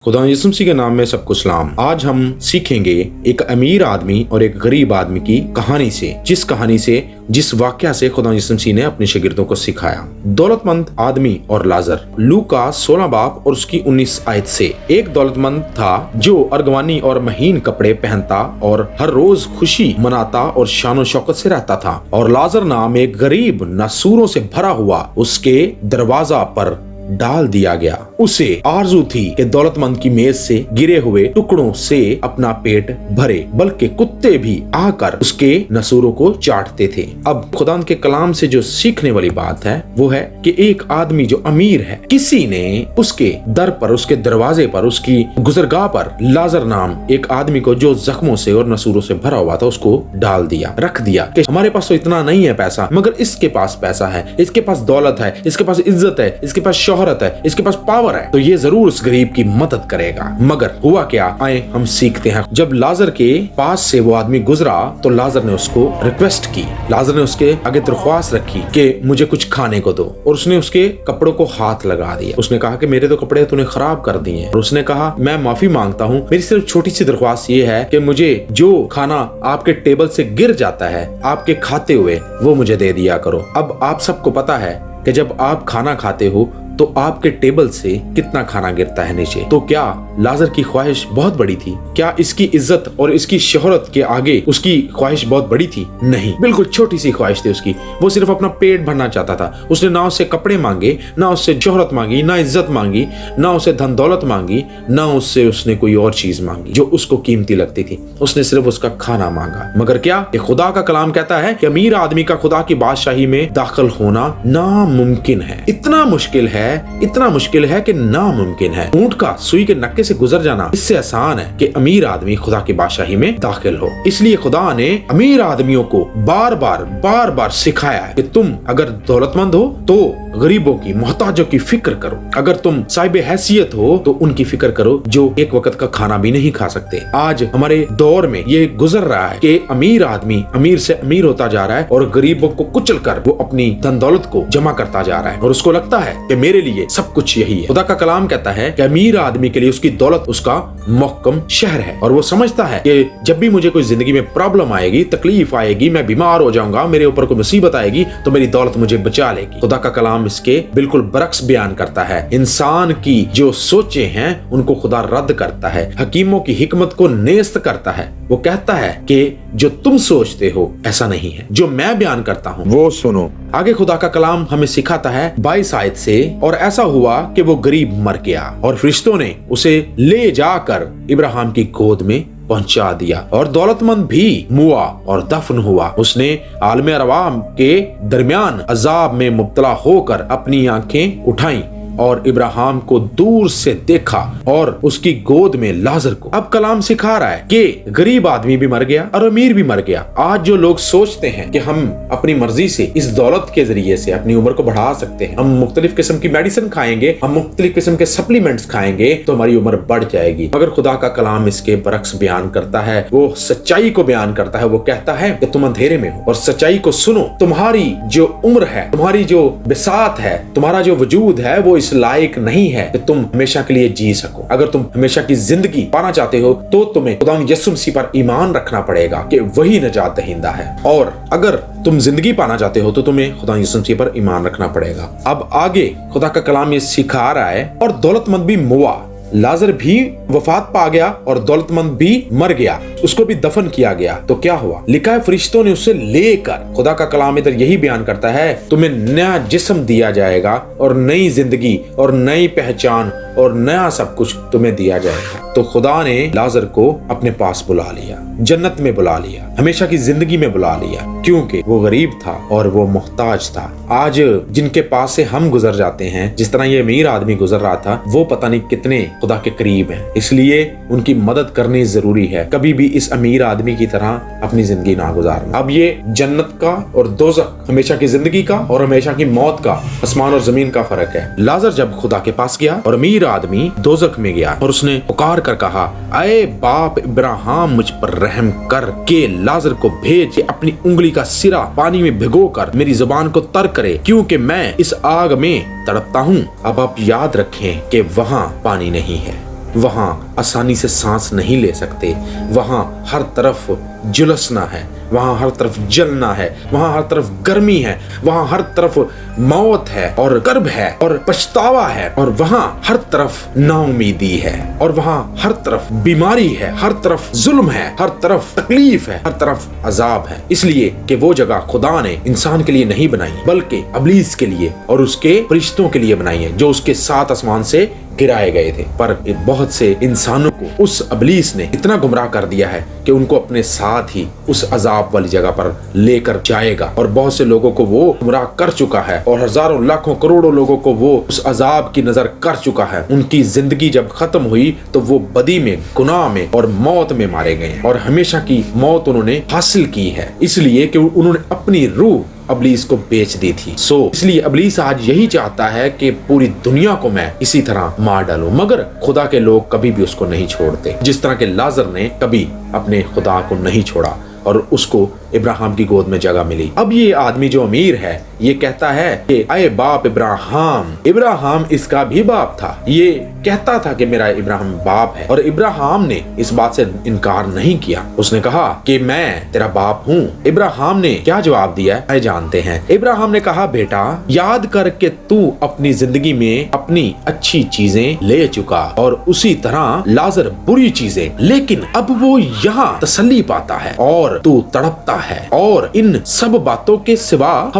खुदा यीशु मसीह के नाम में सबको सलाम। आज हम सीखेंगे एक अमीर आदमी और एक गरीब आदमी की कहानी से, जिस वाकया से खुदा यीशु मसीह ने अपने शागिर्दों को सिखाया। दौलतमंद आदमी और लाजर। लूका 16 बाब और उसकी 19 आयत से। एक दौलतमंद था जो अर्गवानी और महीन कपड़े पहनता और हर रोज खुशी मनाता और शानो शौकत से रहता था। और लाजर नाम एक गरीब नसूरों से भरा हुआ उसके दरवाजा पर डाल दिया गया। उसे आरज़ू थी कि दौलतमंद की मेज से गिरे हुए टुकड़ों से अपना पेट भरे, बल्कि कुत्ते भी आकर उसके नसूरों को चाटते थे। अब खुदा के कलाम से जो सीखने वाली बात है वो है कि एक आदमी जो अमीर है, किसी ने उसके दर पर, उसके दरवाजे पर, उसकी गुजरगाह पर लाजर नाम एक आदमी को जो जख्मों से और नसूरों से भरा हुआ था उसको डाल दिया, रख दिया कि हमारे पास तो इतना नहीं है पैसा, मगर इसके पास पैसा है, इसके पास दौलत है, इसके पास इज्जत है, इसके पास शोहरत है, इसके पास पावर है, तो ये जरूर उस गरीब की मदद करेगा। मगर हुआ क्या, आए हम सीखते हैं। जब लाजर के पास से वो आदमी गुजरा तो लाजर ने उसको रिक्वेस्ट की, लाजर ने उसके आगे दरख्वास्त रखी कि मुझे कुछ खाने को दो, और उसने उसके कपड़ों को हाथ लगा दिया। उसने कहा कि मेरे तो कपड़े तूने खराब कर दिए हैं। और उसने कहा मैं माफी मांगता हूँ, मेरी सिर्फ छोटी सी दरख्वास्त ये है कि मुझे जो खाना आपके टेबल से गिर जाता है आपके खाते हुए वो मुझे दे दिया करो। अब आप सबको पता है कि जब आप खाना खाते हो तो आपके टेबल से कितना खाना गिरता है नीचे। तो क्या लाजर की ख्वाहिश बहुत बड़ी थी? क्या इसकी इज्जत और इसकी शोहरत के आगे उसकी ख्वाहिश बहुत बड़ी थी? नहीं, बिल्कुल छोटी सी ख्वाहिश थी उसकी। वो सिर्फ अपना पेट भरना चाहता था। उसने ना उससे कपड़े मांगे, ना उससे शोहरत मांगी, ना इज्जत मांगी, ना उससे धन दौलत मांगी, ना उससे उसने कोई और चीज मांगी जो उसको कीमती लगती थी। उसने सिर्फ उसका खाना मांगा। मगर क्या खुदा का कलाम कहता है कि अमीर आदमी का खुदा की बादशाही में दाखिल होना नामुमकिन है। इतना मुश्किल है कि नामुमकिन है। ऊंट का सुई के नक्के से गुजर जाना इससे आसान है कि अमीर आदमी खुदा की बादशाही में दाखिल हो। इसलिए खुदा ने अमीर आदमियों को बार बार सिखाया है कि तुम अगर दौलतमंद हो तो गरीबों की, मोहताजों की फिक्र करो। अगर तुम साहिब हैसियत हो तो उनकी फिक्र करो जो एक वक्त का खाना भी नहीं खा सकते। आज हमारे दौर में ये गुजर रहा है कि अमीर आदमी अमीर से अमीर होता जा रहा है और गरीबों को कुचल कर वो अपनी धन दौलत को जमा करता जा रहा है, और उसको लगता है कि मेरे लिए सब कुछ यही है। खुदा का कलाम कहता है कि अमीर आदमी के लिए उसकी दौलत उसका मोहकम शहर है, और वो समझता है कि जब भी मुझे कोई जिंदगी में प्रॉब्लम आएगी, तकलीफ आएगी, मैं बीमार हो जाऊंगा, मेरे ऊपर कोई मुसीबत आएगी, तो मेरी दौलत मुझे बचा लेगी। खुदा का कलाम इसके बिल्कुल बरक्स बयान करता है। इंसान की जो सोचे हैं उनको खुदा रद्द करता है, हकीमों की हिकमत को नेस्त करता है। वो कहता है कि जो तुम सोचते हो ऐसा नहीं है, जो मैं बयान करता हूँ वो सुनो। आगे खुदा का कलाम हमें सिखाता है 22 आयत से, और ऐसा हुआ कि वो गरीब मर गया और फरिश्तों ने उसे ले जाकर इब्राहिम की गोद में पहुंचा दिया, और दौलतमंद भी मुआ और दफन हुआ। उसने आलमे अरवाम के दरमियान अजाब में मुब्तला होकर अपनी आंखें उठाई और इब्राहिम को दूर से देखा और उसकी गोद में लाजर को। अब कलाम सिखा रहा है कि गरीब आदमी भी मर गया और अमीर भी मर गया। आज जो लोग सोचते हैं कि हम अपनी मर्जी से इस दौलत के जरिए से अपनी उम्र को बढ़ा सकते हैं, हम मुख्तलिफ किस्म की मेडिसिन खाएंगे, हम मुख्तलिफ किस्म के सप्लीमेंट्स खाएंगे तो हमारी उम्र बढ़ जाएगी, मगर खुदा का कलाम इसके बरक्स बयान करता है। वो सच्चाई को बयान करता है। वो कहता है कि तुम अंधेरे में हो और सच्चाई को सुनो। तुम्हारी जो उम्र है, तुम्हारी जो बिसात है, तुम्हारा जो वजूद है वो इस लायक नहीं है कि तुम हमेशा के लिए जी सको। अगर तुम हमेशा की जिंदगी पाना चाहते हो तो तुम्हें खुदा यीशु मसीह पर ईमान रखना पड़ेगा कि वही नजात दहिंदा है, और अगर तुम जिंदगी पाना चाहते हो तो तुम्हें खुदा यीशु मसीह पर ईमान रखना पड़ेगा। अब आगे खुदा का कलाम ये सिखा रहा है, और दौलतमंद भी मुआ, लाजर भी वफात पा गया और दौलतमंद भी मर गया, उसको भी दफन किया गया। तो क्या हुआ? लिखा है फरिश्तों ने उसे लेकर, खुदा का कलाम इधर यही बयान करता है, तुम्हें नया जिस्म दिया जाएगा और नई जिंदगी और नई पहचान और नया सब कुछ तुम्हें दिया जाएगा। तो खुदा ने लाजर को अपने पास बुला लिया, जन्नत में बुला लिया, हमेशा की जिंदगी में बुला लिया, क्योंकि वो गरीब था और वो मोहताज था। आज जिनके पास से हम गुजर जाते हैं, जिस तरह ये अमीर आदमी गुजर रहा था, वो पता नहीं कितने खुदा के करीब हैं, इसलिए उनकी मदद करनी जरूरी है। कभी भी इस अमीर आदमी की तरह अपनी जिंदगी ना गुजारना। अब ये जन्नत का और दोज़ख, हमेशा की जिंदगी का और हमेशा की मौत का, आसमान और जमीन का फर्क है। लाजर जब खुदा के पास गया और अमीर आदमी दोज़ख में गया और उसने पुकार कर कहा, अये बाप इब्राहिम, मुझ पर रहम कर के लाजर को भेज के अपनी उंगली का सिरा पानी में भिगो कर मेरी जुबान को तर करे, क्योंकि मैं इस आग में तड़पता हूँ। अब आप याद रखें कि वहाँ पानी नहीं है। वहाँ आसानी से सांस नहीं ले सकते, वहाँ हर तरफ झुलसना है, वहाँ हर तरफ जलना है, वहाँ हर तरफ गर्मी है, वहाँ हर तरफ मौत है और कर्ब है और पछतावा है, और वहाँ हर तरफ नाउमीदी है, और वहाँ हर तरफ बीमारी है, हर तरफ जुल्म है, हर तरफ तकलीफ है, हर तरफ अजाब है। इसलिए कि वो जगह खुदा ने इंसान के लिए नहीं बनाई बल्कि इब्लीस के लिए और उसके फरिश्तों के लिए बनाई है, जो उसके सात आसमान से गिराए गए थे। पर बहुत से इंसानों को उस इब्लीस ने इतना गुमराह कर दिया है कि उनको अपने साथ ही उस अजाब वाली जगह पर लेकर जाएगा, और बहुत से लोगों को वो गुमराह कर चुका है, और हजारों लाखों करोड़ों लोगों को वो उस अजाब की नजर कर चुका है। उनकी जिंदगी जब खत्म हुई तो वो बदी में, गुनाह में और मौत में मारे गए, और हमेशा की मौत उन्होंने हासिल की है, इसलिए कि उन्होंने अपनी रूह इब्लीस को बेच दी थी। इसलिए इब्लीस आज यही चाहता है कि पूरी दुनिया को मैं इसी तरह मार डालूं, मगर खुदा के लोग कभी भी उसको नहीं छोड़ते, जिस तरह के लाजर ने कभी अपने खुदा को नहीं छोड़ा और उसको इब्राहिम की गोद में जगह मिली। अब ये आदमी जो अमीर है ये कहता है कि अय बाप इब्राहिम इसका भी बाप था। ये कहता था कि मेरा इब्राहिम बाप है, और इब्राहिम ने इस बात से इनकार नहीं किया। उसने कहा कि मैं तेरा बाप हूँ। इब्राहिम ने क्या जवाब दिया है जानते हैं। इब्राहिम ने कहा, बेटा याद कर के तू अपनी जिंदगी में अपनी अच्छी चीजें ले चुका और उसी तरह लाजर बुरी चीजें, लेकिन अब वो यहाँ तसल्ली पाता है और तू तड़पता है, और इन सब बातों के सिवा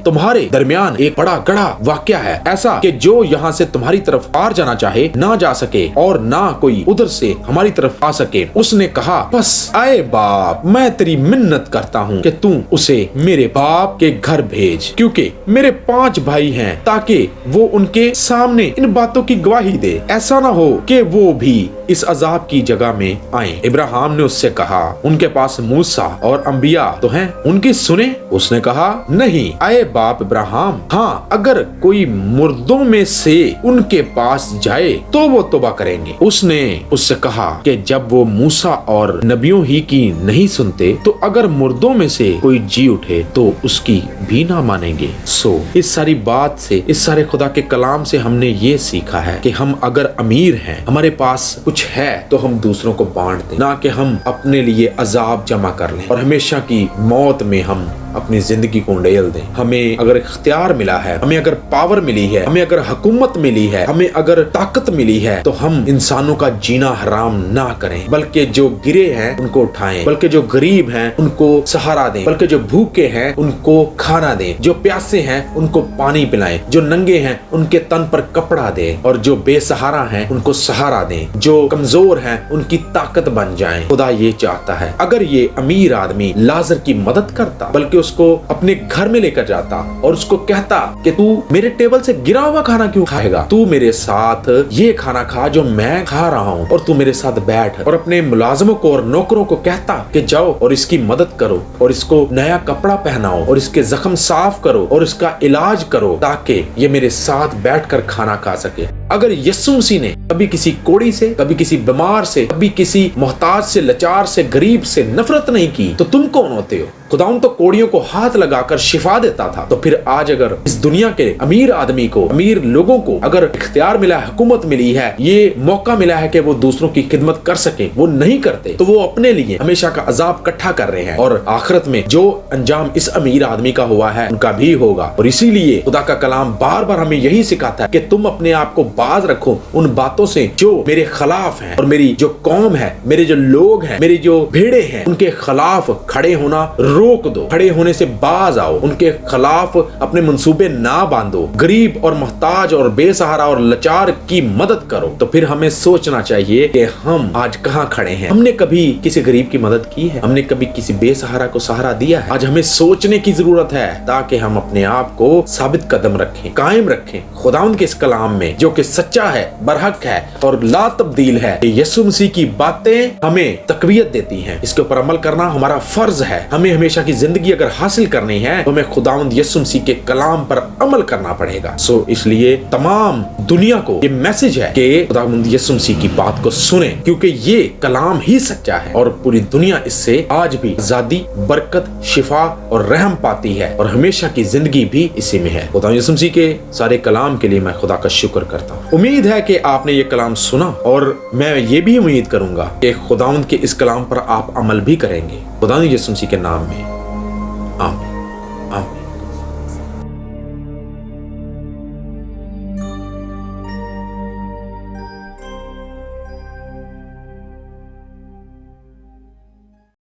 तुम्हारे दरमियान एक बड़ा गड़ा वाक्या है, ऐसा कि जो यहाँ से तुम्हारी तरफ पार जाना चाहे ना जा सके और ना कोई उधर से हमारी तरफ आ सके। उसने कहा, बस आए बाप, मैं तेरी मिन्नत करता हूँ कि तू उसे मेरे बाप के घर भेज, क्योंकि मेरे 5 भाई हैं, ताकि वो उनके सामने इन बातों की गवाही दे। ऐसा ना हो कि वो भी इस अजाब की जगह में आए। इब्राहिम ने उससे कहा, उनके पास मूसा और अंबिया तो हैं, उनकी सुने। उसने कहा, नहीं आए बाप इब्राहिम, हाँ अगर कोई मुर्दों में से उनके पास जाए तो वो तौबा करेंगे। उसने उससे कहा कि जब वो मूसा और नबियों ही की नहीं सुनते तो अगर मुर्दों में से कोई जी उठे तो उसकी भी ना मानेंगे। इस सारी बात से, इस सारे खुदा के कलाम से हमने ये सीखा है कि हम अगर अमीर हैं, हमारे पास कुछ है, तो हम दूसरों को बांट दें, ना कि हम अपने लिए अजाब जमा कर लें और हमेशा की मौत में हम अपनी जिंदगी को उंडेल दें। हमें अगर इख्तियार मिला है, हमें अगर पावर मिली है, हमें अगर हुकूमत मिली है, हमें अगर ताकत मिली है, तो हम इंसानों का जीना हराम ना करें, बल्कि जो गिरे हैं उनको उठाएं, बल्कि जो गरीब हैं उनको सहारा दें, बल्कि जो भूखे हैं उनको खाना दें, जो प्यासे हैं उनको पानी पिलाएं, जो नंगे हैं उनके तन पर कपड़ा दें, और जो बेसहारा हैं उनको सहारा दें, जो कमजोर हैं उनकी ताकत बन जाएं। खुदा ये चाहता है, अगर ये अमीर आदमी लाजर की मदद करता, बल्कि उसको अपने घर में लेकर जाता और उसको कहता कि तू मेरे टेबल से गिरा हुआ खाना क्यों खाएगा, तू मेरे साथ ये खाना खा जो मैं खा रहा हूँ, और तू मेरे साथ बैठ, और अपने मुलाजमों को और नौकरों को कहता कि जाओ और इसकी मदद करो और इसको नया कपड़ा पहनाओ और इसके जख्म साफ करो और इसका इलाज करो, ताकि ये मेरे साथ बैठकर खाना खा सके। अगर यीशु मसीह ने कभी किसी कोड़ी से, कभी किसी बीमार से, कभी किसी मोहताज से, लाचार से, गरीब से नफरत नहीं की, तो तुम कौन होते हो? खुदाउन तो कोड़ियों को हाथ लगाकर शिफा देता था। तो फिर आज अगर इस दुनिया के अमीर आदमी को, अमीर लोगों को अगर इख्तियार मिला है, हुकूमत मिली है, ये मौका मिला है कि वो दूसरों की खिदमत कर सके, वो नहीं करते, तो वो अपने लिए हमेशा का अजाब इकट्ठा कर रहे हैं, और आखिरत में जो अंजाम इस अमीर आदमी का हुआ है उनका भी होगा। और इसीलिए खुदा का कलाम बार बार हमें यही सिखाता है कि तुम अपने आप को बाज रखो उन बातों से जो मेरे खिलाफ हैं, और मेरी जो कौम है, मेरे जो लोग हैं, मेरी जो भेड़े हैं, उनके खिलाफ खड़े होना रोक दो, खड़े होने से बाज आओ, उनके खिलाफ अपने मंसूबे ना बांधो, गरीब और मोहताज और बेसहारा और लाचार की मदद करो। तो फिर हमें सोचना चाहिए कि हम आज कहाँ खड़े हैं। हमने कभी किसी गरीब की मदद की है? हमने कभी किसी बेसहारा को सहारा दिया है? आज हमें सोचने की जरूरत है, ताकि हम अपने आप को साबित कदम रखें, कायम रखें खुदावंद के इस कलाम में, जो कि सच्चा है, बरहक है और ला तब्दील है। यीशु मसीह की बातें हमें तकवीयत देती हैं, इसके ऊपर अमल करना हमारा फर्ज है। हमें हमेशा की जिंदगी अगर हासिल करनी है तो हमें खुदावंद यीशु मसीह के कलाम पर अमल करना पड़ेगा। इसलिए तमाम दुनिया को ये मैसेज है कि खुदावंद यीशु मसीह की बात को सुने, क्योंकि ये कलाम ही सच्चा है और पूरी दुनिया इससे आज भी आजादी, बरकत, शिफा और रहम पाती है, और हमेशा की जिंदगी भी इसी में है। खुदावंद यीशु मसीह के सारे कलाम के लिए मैं खुदा का शुक्र करता हूँ। امید ہے کہ آپ نے یہ کلام سنا اور میں یہ بھی امید کروں گا کہ خداوند کے اس کلام پر آپ عمل بھی کریں گے۔ خداوند یسوع مسیح کے نام میں